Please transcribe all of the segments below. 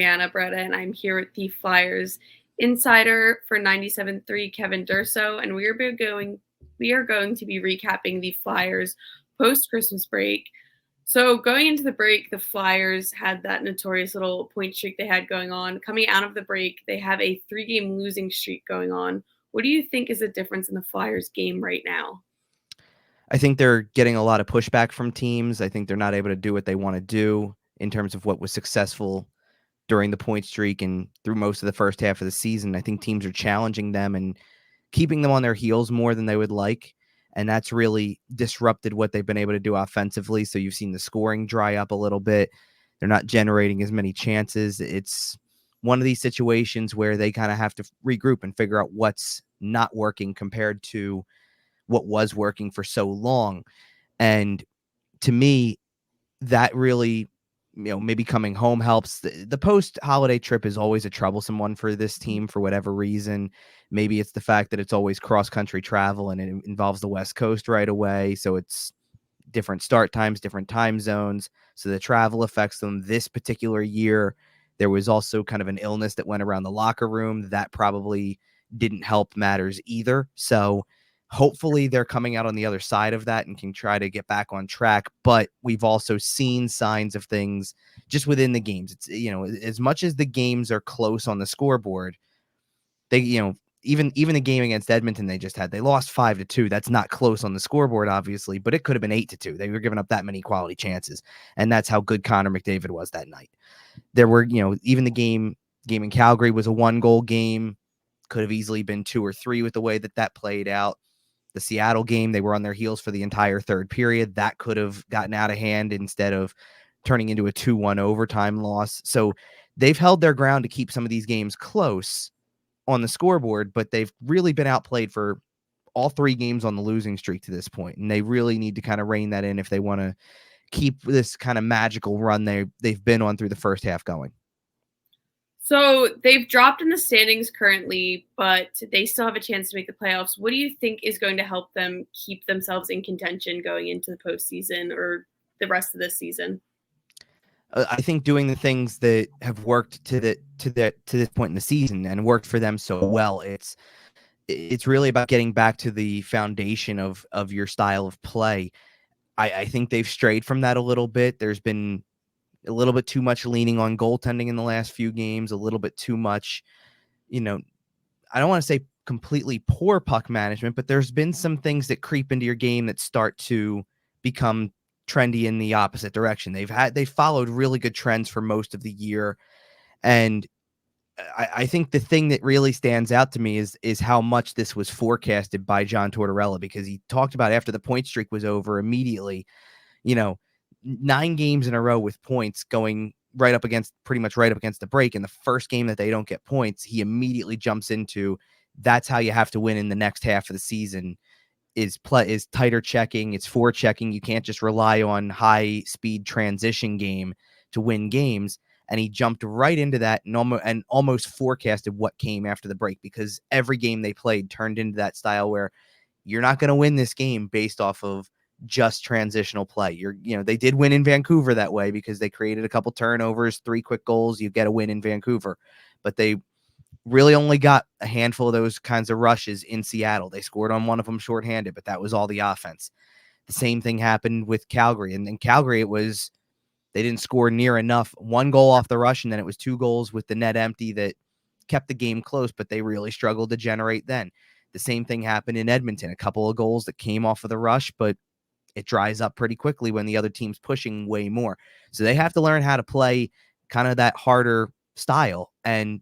Brianna Bretta, and I'm here with the Flyers insider for 97.3, Kevin Durso, and we are going to be recapping the Flyers post-Christmas break. So going into the break, the Flyers had that notorious little point streak they had going on. Coming out of the break, they have a 3-game losing streak going on. What do you think is the difference in the Flyers game right now? I think they're getting a lot of pushback from teams. I think they're not able to do what they want to do in terms of what was successful during the point streak and through most of the first half of the season. I think teams are challenging them and keeping them on their heels more than they would like. And that's really disrupted what they've been able to do offensively. So you've seen the scoring dry up a little bit. They're not generating as many chances. It's one of these situations where they kind of have to regroup and figure out what's not working compared to what was working for so long. And to me, that really, maybe coming home helps. The post-holiday trip is always a troublesome one for this team for whatever reason. Maybe it's the fact that it's always cross-country travel and it involves the West Coast right away. So it's different start times, different time zones. So the travel affects them. This particular year, there was also kind of an illness that went around the locker room. That probably didn't help matters either. So hopefully they're coming out on the other side of that and can try to get back on track. But we've also seen signs of things just within the games. It's, as much as the games are close on the scoreboard, they, even the game against Edmonton they just had, they lost 5-2. That's not close on the scoreboard, obviously, but it could have been 8-2. They were giving up that many quality chances, and that's how good Connor McDavid was that night. There were, even the game in Calgary was a 1-goal game. Could have easily been 2 or 3 with the way that played out. The Seattle game, they were on their heels for the entire third period. That could have gotten out of hand instead of turning into a 2-1 overtime loss. So they've held their ground to keep some of these games close on the scoreboard, but they've really been outplayed for all 3 games on the losing streak to this point, and they really need to kind of rein that in if they want to keep this kind of magical run they've been on through the first half going. So they've dropped in the standings currently, but they still have a chance to make the playoffs. What do you think is going to help them keep themselves in contention going into the postseason or the rest of this season? I think doing the things that have worked to this point in the season and worked for them so well. It's really about getting back to the foundation of your style of play. I think they've strayed from that a little bit. There's been a little bit too much leaning on goaltending in the last few games, a little bit too much, I don't want to say completely poor puck management, but there's been some things that creep into your game that start to become trendy in the opposite direction. They've followed really good trends for most of the year. And I think the thing that really stands out to me is how much this was forecasted by John Tortorella, because he talked about after the point streak was over immediately, 9 games in a row with points going pretty much right up against the break. And the first game that they don't get points, he immediately jumps into that's how you have to win in the next half of the season is tighter checking. It's forechecking. You can't just rely on high speed transition game to win games. And he jumped right into that and almost forecasted what came after the break, because every game they played turned into that style where you're not going to win this game based off of just transitional play. They did win in Vancouver that way because they created a couple turnovers, 3 quick goals. You get a win in Vancouver, but they really only got a handful of those kinds of rushes in Seattle. They scored on one of them shorthanded, but that was all the offense. The same thing happened with Calgary. And in Calgary, they didn't score near enough. 1 goal off the rush, and then it was 2 goals with the net empty that kept the game close, but they really struggled to generate then. The same thing happened in Edmonton. A couple of goals that came off of the rush, but it dries up pretty quickly when the other team's pushing way more. So they have to learn how to play kind of that harder style and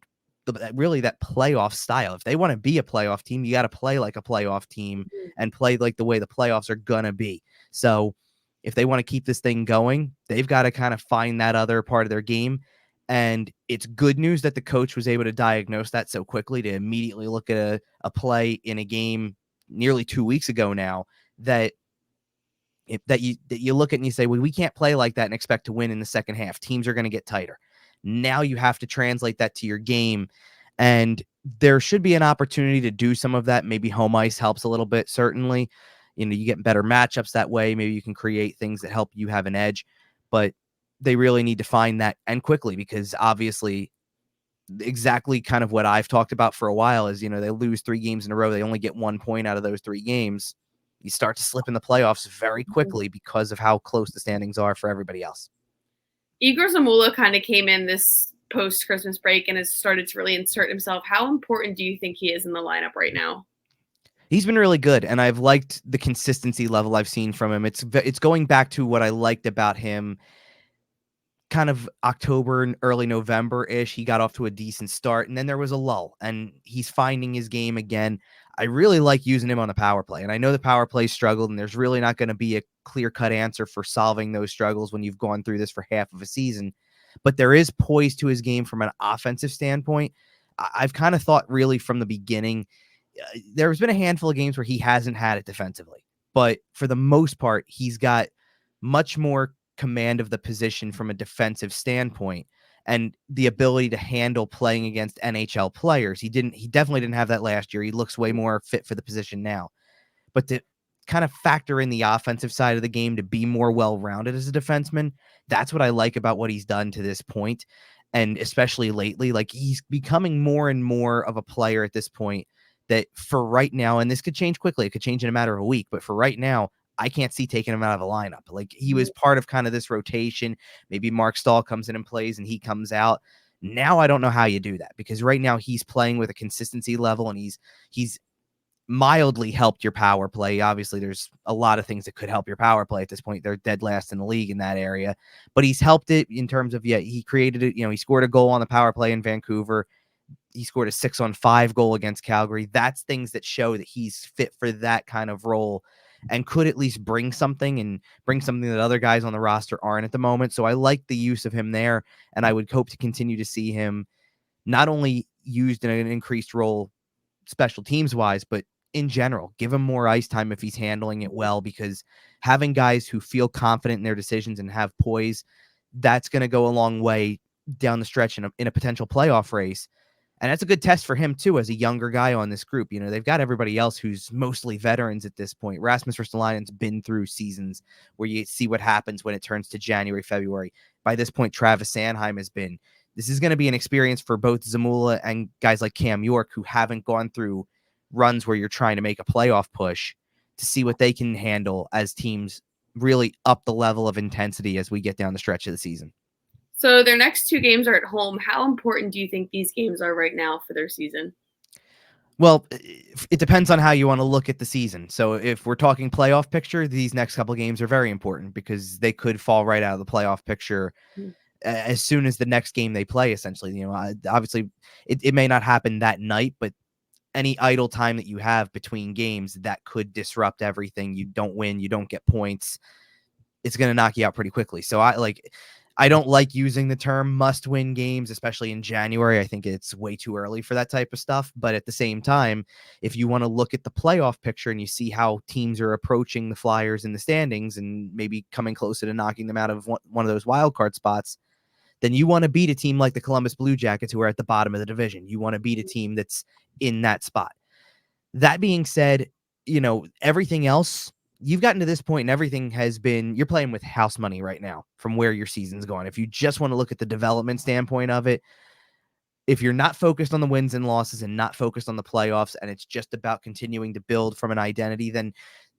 really that playoff style. If they want to be a playoff team, you got to play like a playoff team and play like the way the playoffs are going to be. So if they want to keep this thing going, they've got to kind of find that other part of their game. And it's good news that the coach was able to diagnose that so quickly, to immediately look at a play in a game nearly 2 weeks ago now that you look at and you say, well, we can't play like that and expect to win in the second half. Teams are going to get tighter. Now you have to translate that to your game. And there should be an opportunity to do some of that. Maybe home ice helps a little bit. Certainly, you get better matchups that way. Maybe you can create things that help you have an edge. But they really need to find that, and quickly, because obviously exactly kind of what I've talked about for a while is, they lose 3 games in a row. They only get 1 point out of those 3 games. You start to slip in the playoffs very quickly because of how close the standings are for everybody else. Igor Zamula kind of came in this post-Christmas break and has started to really insert himself. How important do you think he is in the lineup right now? He's been really good, and I've liked the consistency level I've seen from him. It's going back to what I liked about him kind of October and early November-ish. He got off to a decent start, and then there was a lull, and he's finding his game again. I really like using him on the power play, and I know the power play struggled, and there's really not going to be a clear-cut answer for solving those struggles when you've gone through this for half of a season, but there is poise to his game from an offensive standpoint. I've kind of thought really from the beginning, there's been a handful of games where he hasn't had it defensively, but for the most part, he's got much more command of the position from a defensive standpoint and the ability to handle playing against NHL players. He definitely didn't have that last year. He looks way more fit for the position now. But to kind of factor in the offensive side of the game to be more well-rounded as a defenseman, that's what I like about what he's done to this point. And especially lately, like, he's becoming more and more of a player at this point that for right now, and this could change quickly, it could change in a matter of a week, but for right now, I can't see taking him out of a lineup. Like, he was part of kind of this rotation. Maybe Mark Stahl comes in and plays and he comes out. Now I don't know how you do that, because right now he's playing with a consistency level, and he's mildly helped your power play. Obviously, there's a lot of things that could help your power play at this point. They're dead last in the league in that area, but he's helped it in terms of, he created it. He scored a goal on the power play in Vancouver. He scored a 6-on-5 goal against Calgary. That's things that show that he's fit for that kind of role and could at least bring something that other guys on the roster aren't at the moment. So I like the use of him there, and I would hope to continue to see him not only used in an increased role special teams wise, but in general, give him more ice time if he's handling it well, because having guys who feel confident in their decisions and have poise, that's going to go a long way down the stretch in a potential playoff race. And that's a good test for him, too, as a younger guy on this group. They've got everybody else who's mostly veterans at this point. Rasmus Ristolainen's been through seasons where you see what happens when it turns to January, February. By this point, Travis Sanheim has been. This is going to be an experience for both Zamula and guys like Cam York, who haven't gone through runs where you're trying to make a playoff push, to see what they can handle as teams really up the level of intensity as we get down the stretch of the season. So their next 2 games are at home. How important do you think these games are right now for their season? Well, it depends on how you want to look at the season. So if we're talking playoff picture, these next couple games are very important, because they could fall right out of the playoff picture as soon as the next game they play, essentially. Obviously it may not happen that night, but any idle time that you have between games, that could disrupt everything. You don't win, you don't get points, it's going to knock you out pretty quickly. So I don't like using the term must-win games, especially in January. I think it's way too early for that type of stuff. But at the same time, if you want to look at the playoff picture and you see how teams are approaching the Flyers in the standings and maybe coming closer to knocking them out of one of those wild card spots, then you want to beat a team like the Columbus Blue Jackets, who are at the bottom of the division. You want to beat a team that's in that spot. That being said, everything else, you've gotten to this point and everything has been, you're playing with house money right now from where your season's going. If you just want to look at the development standpoint of it, if you're not focused on the wins and losses and not focused on the playoffs, and it's just about continuing to build from an identity, then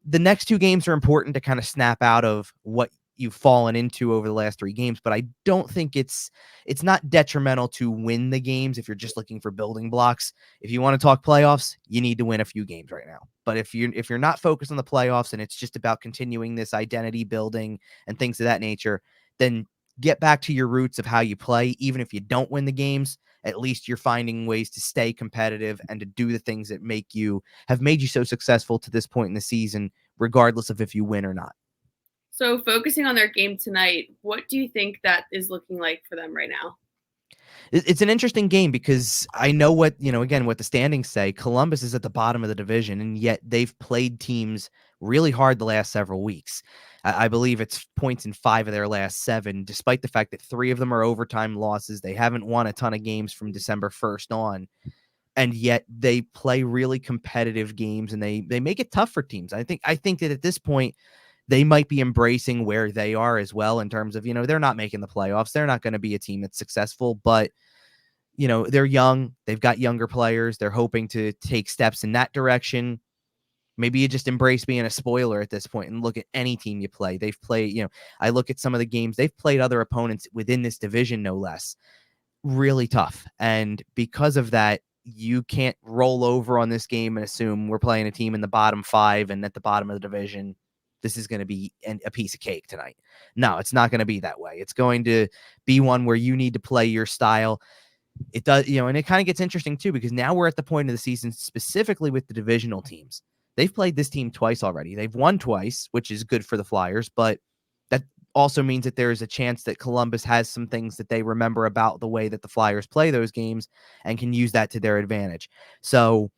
the next 2 games are important to kind of snap out of what you've fallen into over the last 3 games. But I don't think it's not detrimental to win the games if you're just looking for building blocks. If you want to talk playoffs, you need to win a few games right now. But if you're not focused on the playoffs and it's just about continuing this identity building and things of that nature, then get back to your roots of how you play. Even if you don't win the games, at least you're finding ways to stay competitive and to do the things that have made you so successful to this point in the season, regardless of if you win or not. So focusing on their game tonight, what do you think that is looking like for them right now? It's an interesting game, because I know what the standings say. Columbus is at the bottom of the division, and yet they've played teams really hard the last several weeks. I believe it's points in 5 of their last 7, despite the fact that 3 of them are overtime losses. They haven't won a ton of games from December 1st on, and yet they play really competitive games, and they make it tough for teams. I think that at this point, they might be embracing where they are as well in terms of, they're not making the playoffs. They're not going to be a team that's successful, but they're young. They've got younger players. They're hoping to take steps in that direction. Maybe you just embrace being a spoiler at this point and look at any team you play. They've played, I look at some of the games, they've played other opponents within this division, no less. Really tough. And because of that, you can't roll over on this game and assume we're playing a team in the bottom 5 and at the bottom of the division, this is going to be a piece of cake tonight. No, it's not going to be that way. It's going to be one where you need to play your style. It does, and it kind of gets interesting too, because now we're at the point of the season, specifically with the divisional teams. They've played this team twice already. They've won twice, which is good for the Flyers, but that also means that there is a chance that Columbus has some things that they remember about the way that the Flyers play those games and can use that to their advantage. So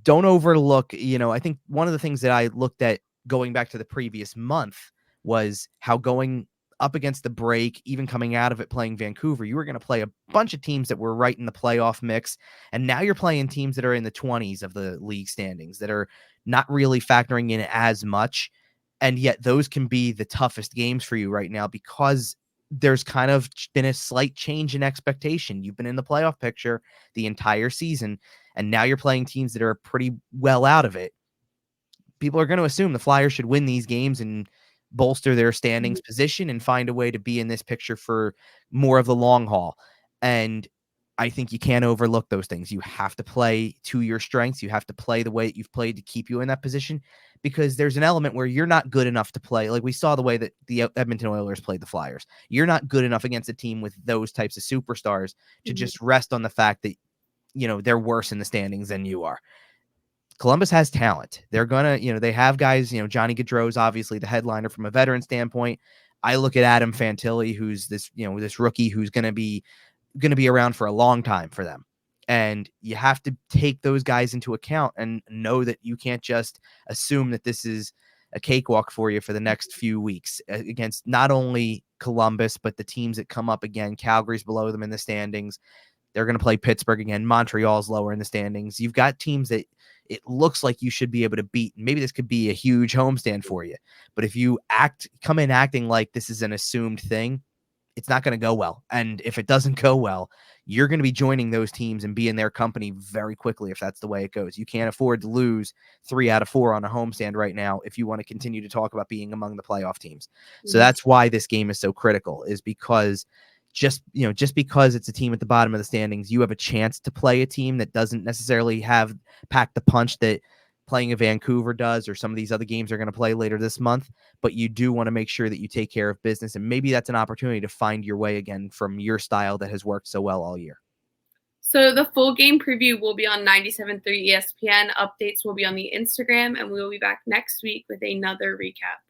don't overlook, I think one of the things that I looked at going back to the previous month was how going up against the break, even coming out of it playing Vancouver, you were going to play a bunch of teams that were right in the playoff mix. And now you're playing teams that are in the 20s of the league standings that are not really factoring in as much. And yet those can be the toughest games for you right now because there's kind of been a slight change in expectation. You've been in the playoff picture the entire season, and now you're playing teams that are pretty well out of it. People are going to assume the Flyers should win these games and bolster their standings position and find a way to be in this picture for more of the long haul. And I think you can't overlook those things. You have to play to your strengths. You have to play the way that you've played to keep you in that position, because there's an element where you're not good enough to play. Like we saw the way that the Edmonton Oilers played the Flyers. You're not good enough against a team with those types of superstars to just rest on the fact that, they're worse in the standings than you are. Columbus has talent. They're going to, they have guys, Johnny Gaudreau's obviously the headliner from a veteran standpoint. I look at Adam Fantilli, who's this, this rookie who's going to be around for a long time for them. And you have to take those guys into account and know that you can't just assume that this is a cakewalk for you for the next few weeks against not only Columbus, but the teams that come up again. Calgary's below them in the standings. They're going to play Pittsburgh again. Montreal's lower in the standings. You've got teams that it looks like you should be able to beat. Maybe this could be a huge homestand for you. But if you come in acting like this is an assumed thing, it's not going to go well. And if it doesn't go well, you're going to be joining those teams and be in their company very quickly if that's the way it goes. You can't afford to lose 3 out of 4 on a homestand right now if you want to continue to talk about being among the playoff teams. So that's why this game is so critical, is because just because it's a team at the bottom of the standings, you have a chance to play a team that doesn't necessarily have packed the punch that playing a Vancouver does, or some of these other games are going to play later this month. But you do want to make sure that you take care of business, and maybe that's an opportunity to find your way again from your style that has worked so well all year. So the full game preview will be on 97.3 ESPN. Updates will be on the Instagram, and we will be back next week with another recap.